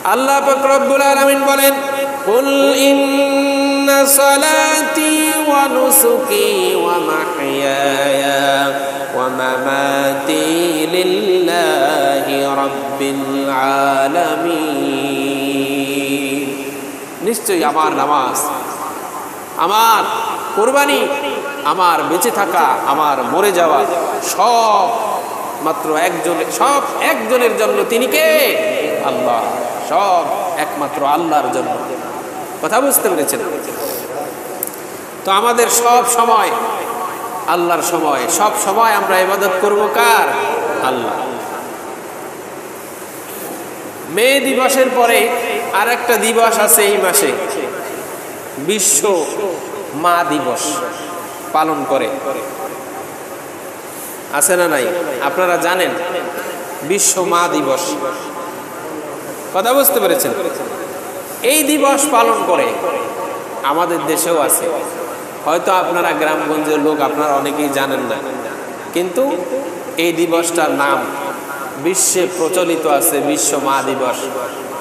আল্লাহ পাক রব্বুল আলামিন বলেন, কুল ইন্না সালাতি ওয়া নুসুকি ওয়া মাহইয়ায়া ওয়া মামাতি লিল্লাহি রাব্বিল আলামিন। নিশ্চয়ই আমার নামাজ, আমার কুরবানি, আমার বেঁচে থাকা, আমার মরে যাওয়া সব মাত্র একজনের জন্য। তিনি কে? আল্লাহ। সব একমাত্র আল্লাহর জন্য। কথা বুঝতে পেরেছেন? তো আমাদের সব সময় আল্লাহর সময়, সব সময় আমরা ইবাদত করব কার? আল্লাহ। মে দিবসের পরে আর একটা দিবস আছে এই মাসে, বিশ্ব মা দিবস পালন করে, আছে না নাই? আপনারা জানেন বিশ্ব মা দিবস। কথা বুঝতে পেরেছেন? এই দিবস পালন করে আমাদের দেশেও আছে। হয়তো আপনারা গ্রামগঞ্জের লোক, আপনারা অনেকেই জানেন না, কিন্তু এই দিবসটার নাম বিশ্বে প্রচলিত আছে, বিশ্ব মা দিবস।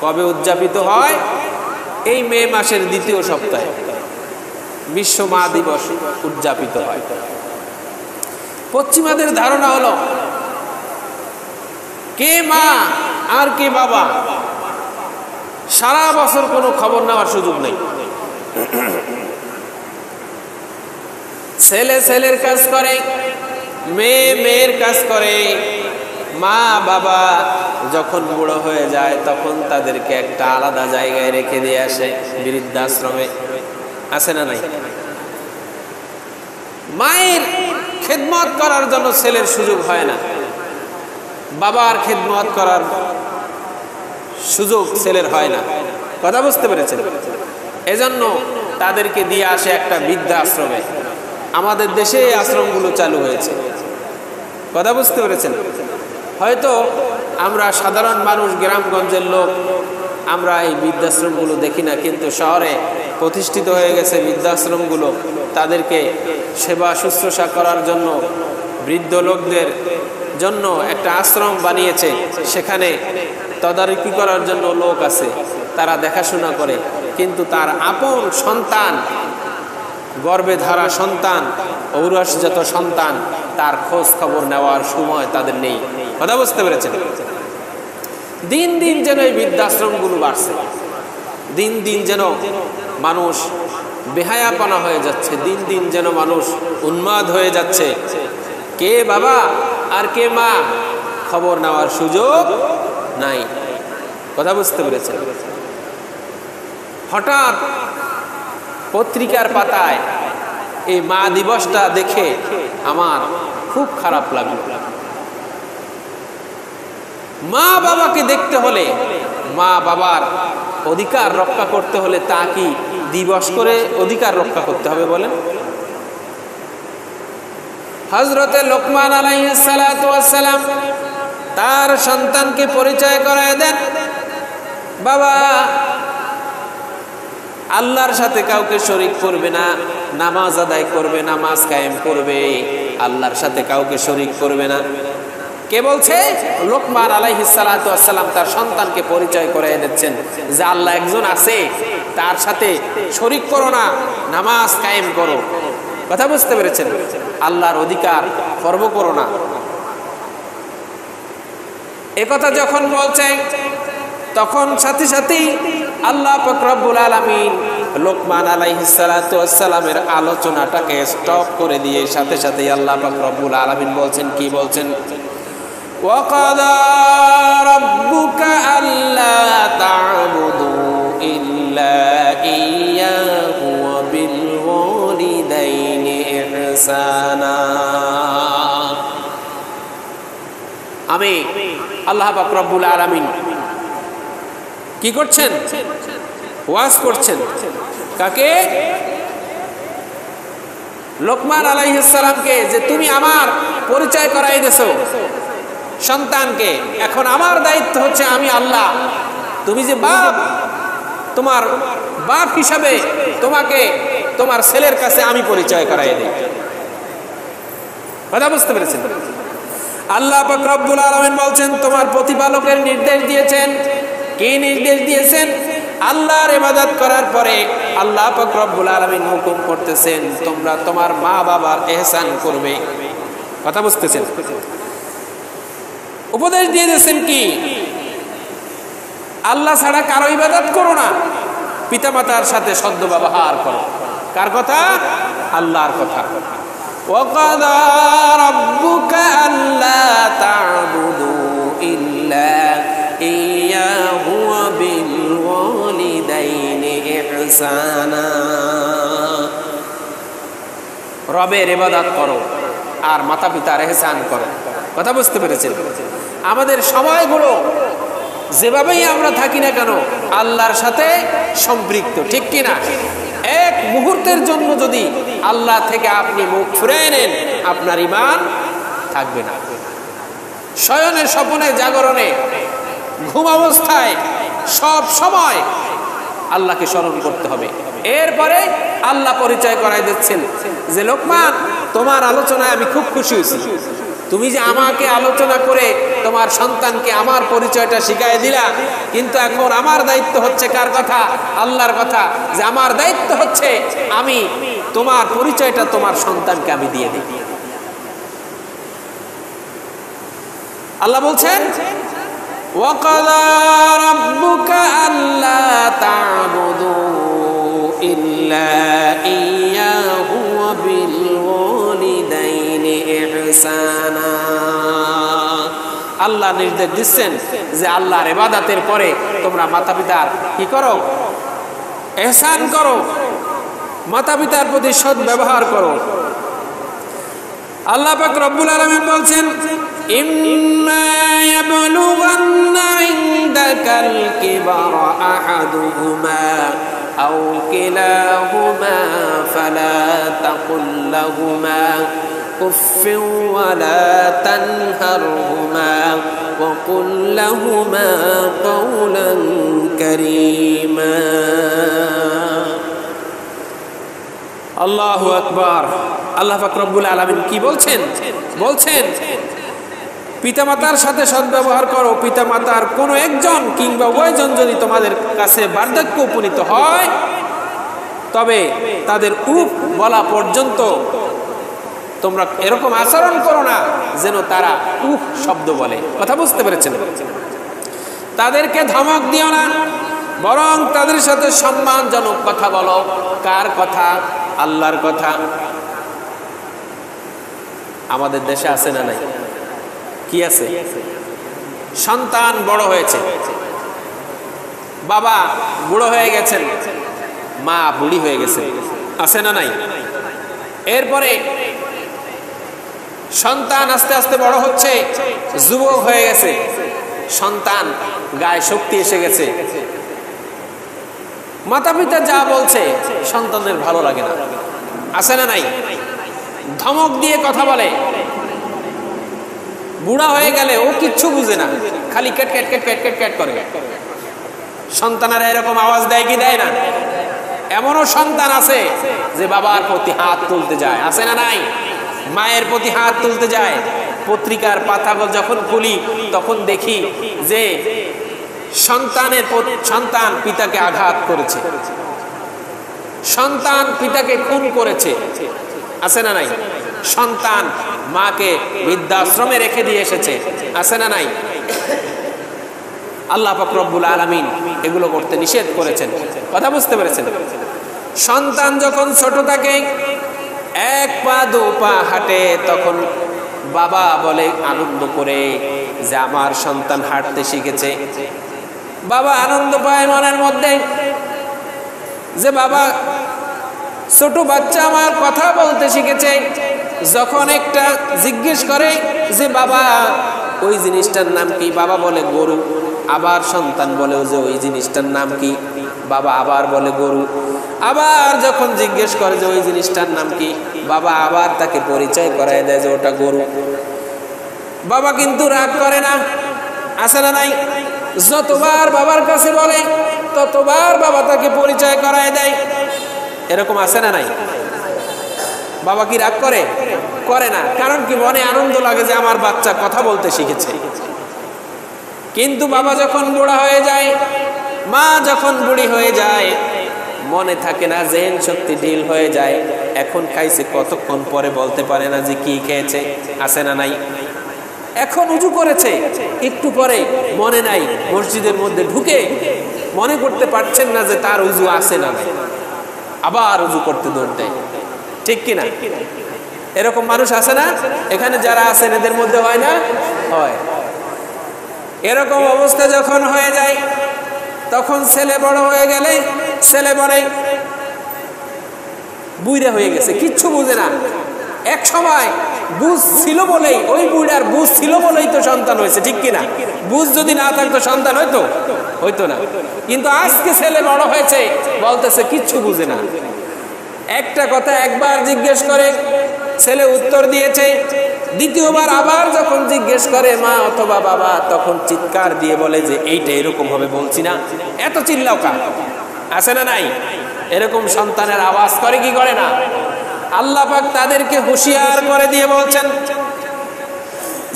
কবে উদযাপিত হয়? এই মে মাসের দ্বিতীয় সপ্তাহে বিশ্ব মা দিবস উদযাপিত হয়। পশ্চিমাদের ধারণা হলো কে মা আর কে বাবা, সারা বছর কোনো খবর নেওয়ার সুযোগ নেই। ছেলে ছেলের কাজ করে, মেয়ে মেয়ের কাজ করে। মা বাবা যখন বুড়ো হয়ে যায় তখন তাদেরকে একটা আলাদা জায়গায় রেখে দিয়ে আসে, বৃদ্ধাশ্রমে। আছে না নাই? মায়ের খেদমত করার জন্য ছেলের সুযোগ হয় না, বাবার খেদমত করার সুযোগ ছেলের হয় না। কথা বুঝতে পেরেছেন? এজন্য তাদেরকে দিয়ে আসে একটা বৃদ্ধাশ্রমে। আমাদের দেশে এই আশ্রমগুলো চালু হয়েছে। কথা বুঝতে পেরেছেন? হয়তো আমরা সাধারণ মানুষ, গ্রামগঞ্জের লোক, আমরা এই বৃদ্ধাশ্রমগুলো দেখি না, কিন্তু শহরে প্রতিষ্ঠিত হয়ে গেছে বৃদ্ধাশ্রমগুলো। তাদেরকে সেবা শুশ্রূষা করার জন্য, বৃদ্ধ লোকদের জন্য একটা আশ্রম বানিয়েছে। সেখানে তদারকি করার জন্য লোক আছে, তারা দেখাশোনা করে। কিন্তু তার আপন সন্তান, গর্ভে ধারা সন্তান, ঔরসজাত সন্তান, তার খোঁজ খবর নেওয়ার সময় তাদের নেই। কথা বুঝতে পেরেছেন? দিন দিন যেন এই বৃদ্ধাশ্রমগুলো বাড়ছে, দিন দিন যেন মানুষ বেহায়াপনা হয়ে যাচ্ছে, দিন দিন যেন মানুষ উন্মাদ হয়ে যাচ্ছে। কে বাবা আর কে মা খবর নেওয়ার সুযোগ নাই। কথা বুঝতে পেরেছেন? হঠাৎ পত্রিকার পাতায় এই মা দিবসটা দেখে আমার খুব খারাপ লাগলো। মা বাবাকে দেখতে হলে, মা বাবার অধিকার রক্ষা করতে হলে তা কি দিবস করে অধিকার রক্ষা করতে হবে বলেন? হযরতে লোকমান আলাইহিস সালাতু ওয়াস সালাম তার সন্তানকে পরিচয় করায় দেন, বাবা আল্লাহর সাথে কাউকে শরীক করবে না, নামাজ আদায় করবে, নামাজ কায়েম করবে, আল্লাহর সাথে কাউকে শরীক করবে না। কে বলছে? লোকমান আলাইহিস সালাতু ওয়াস সালাম তার সন্তানকে পরিচয় করিয়ে দিচ্ছেন যে আল্লাহ একজন আছে, তার সাথে শরীক করো না, নামাজ কায়েম করো। কথা বুঝতে পেরেছেন? আল্লাহর অধিকার খর্ব করো না। একথা যখন বলছে তখন সাথে সাথেই আল্লাহ পাক রব্বুল আলামিন লোকমান আলাইহিস সালাতু ওয়াস সালামের আলোচনাটাকে স্টপ করে দিয়ে সাথে সাথে আল্লাহ পাক রব্বুল আলামিন বলছেন, কি বলছেন? ওয়াকাদা রাব্বুকা আল্লা তা'বুদু ইল্লা ইয়্যাহু ওয়া বিল ওয়ালিদাইনি ইহসানা। আমি আল্লাহ পাক রব্বুল আলামিন কি করছেন? ওয়াজ করছেন। কাকে? লোকমান আলাইহিস সালামকে, যে তুমি আমার পরিচয় করাই দিয়েছো সন্তানকে, এখন আমার দায়িত্ব হচ্ছে আমি আল্লাহ। তুমি যে বাপ, তোমার বাপ হিসাবে তোমাকে তোমার ছেলের কাছে আমি পরিচয় করাই দিই। কথা বুঝতে পেরেছেন? আল্লাহ পাক রব্বুল আলামিন বলছেন, তোমার প্রতিপালকের নির্দেশ দিয়েছেন কি নির্দেশ দিয়েছেন? আল্লাহর ইবাদত করার পরে আল্লাহ পাক রব্বুল আলামিন হুকুম করতেছেন তোমরা তোমার মা বাবার ইহসান করবে। কথা বুঝতেছেন? উপদেশ দিয়ে দিয়েছেন কি? আল্লাহ ছাড়া কারো ইবাদত করো না, পিতামাতার সাথে সদ্ব্যবহার করো। কার কথা? আল্লাহর কথা। وَقَضَى رَبُّكَ أَلَّا تَعْبُدُوا إِلَّا إِيَّاهُ وَبِالْوَالِدَيْنِ إِحْسَانًا। রবের ইবাদত করো আর মাতা পিতার ইহসান করো। কথা বুঝতে পেরেছেন? আমাদের সময়গুলো যেভাবেই আমরা থাকি না কেন আল্লাহর সাথে সম্পৃক্ত, ঠিক কিনা? এক মুহূর্তের জন্য যদি আল্লাহ থেকে আপনি মুখ ফিরিয়ে নেন আপনার ঈমান থাকবে না। শয়নে স্বপনে জাগরণে ঘুম অবস্থায় সব সময় আল্লাহকে স্মরণ করতে হবে। এরপরে আল্লাহ পরিচয় করাই দিচ্ছেন যে লোকমান, তোমার আলোচনায় আমি খুব খুশি হয়েছি। তুমি যে আমাকে আলোচনা করে তোমার সন্তানকে আমার পরিচয়টা শিখাই দিলা, কিন্তু এখন আমার দায়িত্ব হচ্ছে কার কথা? আল্লাহর কথা। যে আমার দায়িত্ব হচ্ছে আমি তোমার পরিচয়টা তোমার সন্তানকে আমি দিয়ে দিই। আল্লাহ বলছেন وَقَضَى رَبُّكَ أَلَّا تَعْبُدُوا إِلَّا إِيَّاهُ وَبِالْوَالِدَيْنِ إِحْسَانًا। আল্লাহ নির্দেশ দিচ্ছেন যে আল্লাহর ইবাদতের পরে তোমরা মাতা পিতার কি করো? ইহসান করো, মাতা পিতার প্রতি সৎ ব্যবহার করো। আল্লাহ পাক রব্বুল আলামিন বলছেন ইম্মা ইয়াবলুগান্না ইনদাকাল কিবারা আহাদুহুমা আও কিলাহুমা ফালা তাকুল লাহুমা উফফিন ওয়ালা তানহারহুমা ওয়া কুল লাহুমা কাওলান কারীমা। আল্লাহু আকবার। আল্লাহ পাক রব্বুল আলামিন কি বলছেন? বলছেন পিতামাতার সাথে সদ্ব্যবহার করো। পিতামাতার কোনো একজন কিংবা উভয়জন যদি তোমাদের কাছে বার্ধক্য উপনীত হয় তবে তাদের উফ বলা পর্যন্ত তোমরা এরকম আচরণ করো না যেন তারা উফ শব্দ বলে। কথা বুঝতে পেরেছেন? তাদেরকে ধমক দিও না, বরং তাদের সাথে সম্মানজনক কথা বলো। কার কথা? আল্লাহর কথা। আমাদের দেশে আছে না নাই? কি আছে? সন্তান বড় হয়েছে, বাবা বুড়ো হয়ে গেছেন, মা বুড়ি হয়ে গেছে, আছে না নাই? এরপরে সন্তান আস্তে আস্তে বড় হচ্ছে, যুবক হয়ে গেছে, সন্তান গায়ে শক্তি এসে গেছে। মাতা পিতা যা বলছে সন্তানের ভালো লাগে না, আছে না নাই? ধমক দিয়ে কথা বলে। বুড়া হয়ে গেলে ও কিচ্ছু বুঝে না, খালি cat cat cat cat cat cat করে। সন্তানেরা এরকম আওয়াজ দেয় কি দেয় না? এমনও সন্তান আছে যে বাবার প্রতি হাত তুলতে যায়, আছে না নাই? মায়ের প্রতি হাত তুলতে যায়। পত্রিকার পাতা যখন খুলি তখন দেখি যে সন্তান পিতাকে আঘাত করেছে, সন্তান পিতাকে খুন করেছে, আছে না নাই? সন্তান মাকে বৃদ্ধাশ্রমে রেখে দিয়ে এসেছে, আছে না নাই? আল্লাহ পাক রব্বুল আলামিন এগুলো করতে নিষেধ করেছেন। কথা বুঝতে পেরেছেন? সন্তান যখন ছোট থাকে, এক পা দু পা হাঁটে, তখন বাবা বলে আনন্দ করে যে আমার সন্তান হাঁটতে শিখেছে। বাবা আনন্দ পায় মনের মধ্যে যে বাবা ছোট বাচ্চা আমার কথা বলতে শিখেছে। যখন একটা জিজ্ঞেস করে যে বাবা ওই জিনিসটার নাম কি, বাবা বলে গরু। আবার সন্তান বলে যে ওই জিনিসটার নাম কি, বাবা আবার বলে গরু। আবার যখন জিজ্ঞেস করে যে ওই জিনিসটার নাম কি, বাবা আবার তাকে পরিচয় করায় দেয় যে ওটা গরু। বাবা কিন্তু রাগ করে না, আছে না নাই? যতবার বাবার কাছে বলে ততবার বাবা তাকে পরিচয় করায় দেয়। এরকম আছে না নাই? বাবা কি রাগ করে? করে না। কারণ কি? মনে আনন্দ লাগে যে আমার বাচ্চা কথা বলতে শিখেছে। কিন্তু বাবা যখন বুড়া হয়ে যায়, মা যখন বুড়ি হয়ে যায়, মনে থাকে না, জেন শক্তি ঢিল হয়ে যায়। এখন খাইছে, কতক্ষণ পরে বলতে পারে না যে কি খেয়েছে, আছে না নাই। এখন উজু করেছে, একটু পরে মনে নাই, মসজিদের মধ্যে ঢুকে মনে করতে পারছেন না যে তার উজু আছে না নাই, আবার উজু করতে দৌড় দেয়। ঠিক কিনা? এরকম মানুষ আছে না? এখানে যারা আছেন এদের মধ্যে হয় না? হয়। এরকম অবস্থা যখন হয়ে যায়, তখন ছেলে বড় হয়ে গেলে, ছেলে বলে বুইড়া হয়ে গেছে, কিচ্ছু বুঝে না। এক সময় বুঝ ছিল বলেই, ওই বুইড়ার বুঝ ছিল বলেই তো সন্তান হয়েছে। ঠিক কিনা? বুঝ যদি না থাকতো সন্তান হইতো না। কিন্তু আজকে ছেলে বড় হয়েছে, বলতেছে কিচ্ছু বুঝে না। একটা কথা একবার জিজ্ঞেস করে, ছেলে উত্তর দিয়েছে, দ্বিতীয়বার আবার যখন জিজ্ঞেস করে মা অথবা বাবা, তখন চিৎকার দিয়ে বলে যে এইটা এরকম হবে বলছি না, এত চিল্লাও কা। আছে না নাই? এরকম সন্তানের আওয়াজ করে কি করে না? আল্লাহ পাক তাদেরকে হুঁশিয়ার করে দিয়ে বলছেন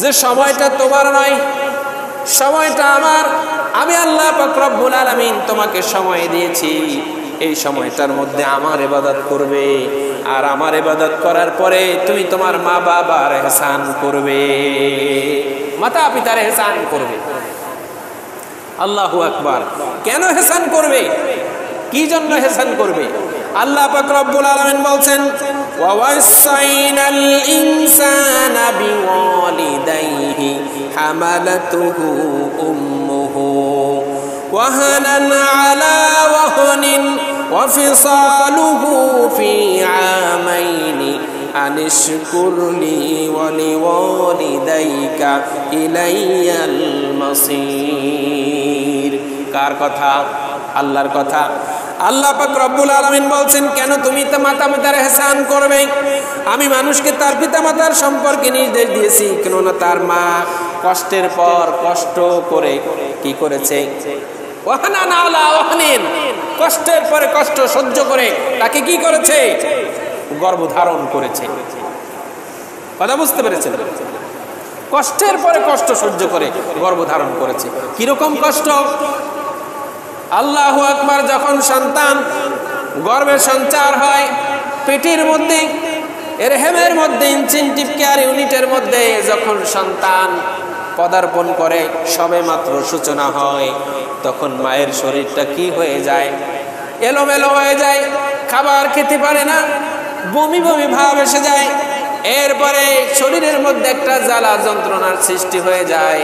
যে সময়টা তোমার নয়, সময়টা আমার। আমি আল্লাহ পাক রব্বুল আলামিন তোমাকে সময় দিয়েছি, এই সময়টার মধ্যে আমার ইবাদত করবে, আর আমার ইবাদত করার পরে তুমি তোমার মা বাবার ইহসান করবে, মাতা পিতার ইহসান করবে। আল্লাহু আকবার। কেন ইহসান করবে? কি জন্য ইহসান করবে? আল্লাহ পাক রব্বুল আলামিন বলছেন, ওয়া ওয়াসাইনাল ইনসানা বিওয়ালিদাইহি হামালাতুহু উম্মুহু ওয়াহানান আলা ওয়াহনিন ওয়া ফিসালুহু ফি আমাইনি আনিশকুর লি ওয়া লিওয়ালিদাইকা ইলাইয়াল মাসির। কার কথা? আল্লাহর কথা। আল্লাহ পাক রব্বুল আলামিন বলছেন, কেন তুমি তো মাতা পিতার ইহসান করবে? আমি মানুষকে তার পিতা মাতার সম্পর্কে নির্দেশ দিয়েছি, কেননা তার মা কষ্টের পর কষ্ট করে কি করেছে? ওয়াহানান আলা ওয়াহনিন, কষ্টের পরে কষ্ট সহ্য করে তাকে কি করেছে? গর্ভধারণ করেছে। কথা বুঝতে পেরেছেন? কষ্টের পরে কষ্ট সহ্য করে গর্ভধারণ করেছে। কিরকম কষ্ট? আল্লাহু আকবার। যখন সন্তান গর্ভে সঞ্চার হয়, পেটের মধ্যে, রেহেমের মধ্যে, ইনসেন্টিভ কেয়ার ইউনিটের মধ্যে যখন সন্তান পদার্পণ করে, সবে মাত্র সূচনা হয়, তখন মায়ের শরীরটা কি হয়ে যায়? এলোমেলো হয়ে যায়, খাবার খেতে পারে না, বমি বমি ভাব এসে যায়। এরপরে শরীরের মধ্যে একটা জ্বালা যন্ত্রণার সৃষ্টি হয়ে যায়।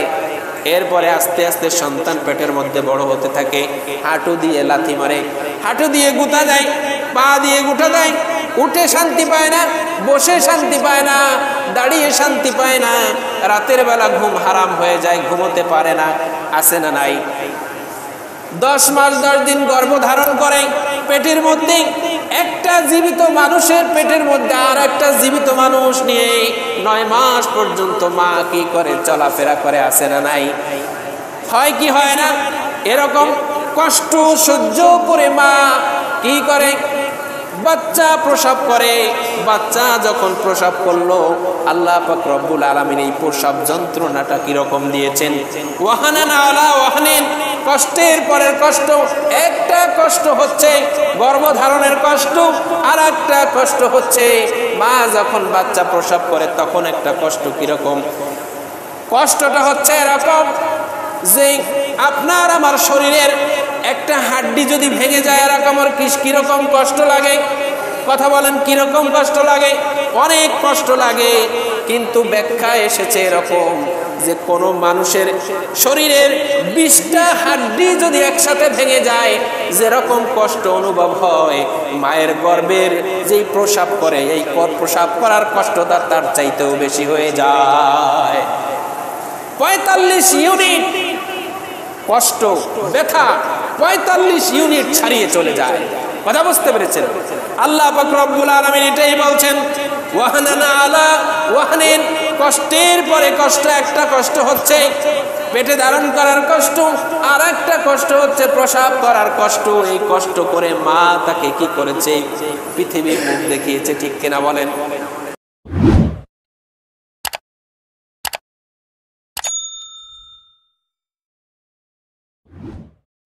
এরপরে আস্তে আস্তে সন্তান পেটের মধ্যে বড় হতে থাকে, হাঁটু দিয়ে লাথি মারে, হাঁটু দিয়ে গুতা দেয়, পা দিয়ে গুটা দেয়, উঠে শান্তি পায় না, বসে শান্তি পায় না, দাঁড়িয়ে শান্তি পায় না, রাতের বেলা ঘুম হারাম হয়ে যায়, ঘুমোতে পারে না। আছে না নাই? 10 মাস 10 দিন গর্ভধারণ করে, পেটের মধ্যে একটা জীবিত মানুষের পেটের মধ্যে আর একটা জীবিত মানুষ নিয়ে 9 মাস পর্যন্ত মা কি করে? চলাফেরা করে। আছে না নাই? হয় কি হয় না? এরকম কষ্ট সহ্য করে মা কি করে? বাচ্চা প্রসব করে। বাচ্চা যখন প্রসব করলো, আল্লাহ পাক রব্বুল আলামিন এই প্রসব যন্ত্রণাটা কিরকম দিয়েছেন? ওয়াহানান আলা ওয়াহনিন, কষ্টের পরের কষ্ট। একটা কষ্ট হচ্ছে গর্ভধারণের কষ্ট, আর একটা কষ্ট হচ্ছে মা যখন বাচ্চা প্রসব করে তখন একটা কষ্ট। কিরকম কষ্টটা হচ্ছে? এরকম যে আপনার আমার শরীরের একটা হাড্ডি যদি ভেঙে যায়, এরকম আর কিরকম কষ্ট লাগে? কথা বলেন, কিরকম কষ্ট লাগে? অনেক কষ্ট লাগে। কিন্তু ব্যাখ্যা এসেছে এরকম যে কোনো মানুষের শরীরের 20টা হাড্ডি যদি একসাথে ভেঙে যায়, যেরকম কষ্ট অনুভব হয়, মায়ের গর্ভের যেই প্রসাব করে, এই প্রসাব করার কষ্টটা তার চাইতেও বেশি হয়ে যায়। 45 ইউনিট কষ্ট, ব্যথা 45 ইউনিট ছাড়িয়ে চলে যায়। কথা বুঝতে পেরেছেন? আল্লাহ পাক রব্বুল আলামিন এটাই বলছেন, ওয়াহানান আলা ওয়াহনিন, কষ্টের পরে কষ্ট। একটা কষ্ট হচ্ছে পেটে ধারণ করার কষ্ট, আর একটা কষ্ট হচ্ছে প্রসব করার কষ্ট। এই কষ্ট করে মা তাকে কি করেছে? পৃথিবীর মুখ দেখিয়েছে। ঠিক কিনা বলেন?